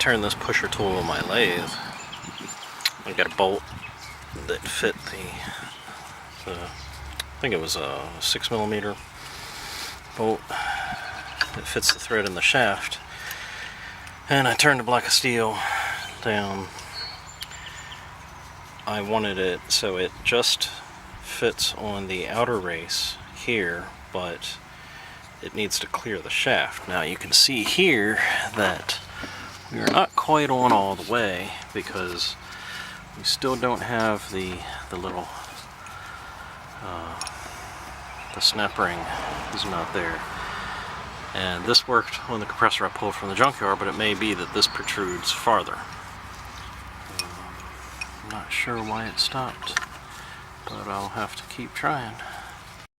turn this pusher tool on my lathe, I got a bolt that fit the I think it was a 6mm bolt that fits the thread in the shaft, and I turned the block of steel down. I wanted it so it just fits on the outer race here, but it needs to clear the shaft. Now you can see here that we're not quite on all the way because we still don't have the little the snap ring is not there. And this worked on the compressor I pulled from the junkyard, but it may be that this protrudes farther. I'm not sure why it stopped, but I'll have to keep trying.